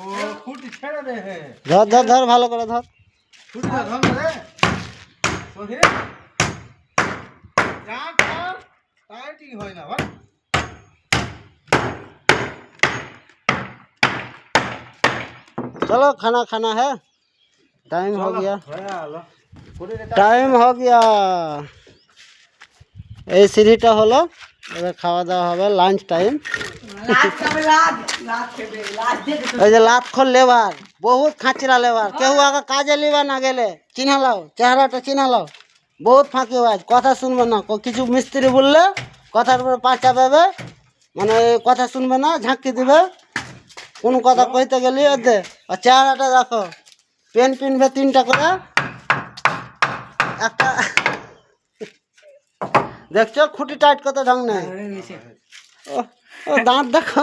ও খুঁটি ছেড়ে দে হে ধর ধর ধর ভালো করে ধর। খুঁটিটা ধর রে সোহিল জাটা টাইটই হয় না ভাই चलो खाना खाना है, टाइम हो गया, হ্যাঁ আলো টাইম हो गया। এই সিঁড়িটা হলো, এবার খাওয়া দাওয়া হবে, লাঞ্চ টাইম। এই যে লাতখোর লেবার, বহুত খাঁচরা লেবার, কেউ আগে কাজে লিবা না গেলে চিনালাও, চেহারাটা চিনালাও, বহুত ফাঁকিবাজ, কথা শুনবে না, কিছু মিস্ত্রি বললে কথার উপরে পাঁচা পাবে, মানে কথা শুনবে না, ঝাঁকি দিবে, কোন কথা কইতে গেলি দে। আর চেহারাটা দেখো, পেন পিনবে 3টা করে, একটা দেখছো খুঁটি টাইট করতে ঢং নেই। ও ও দাঁত দেখো,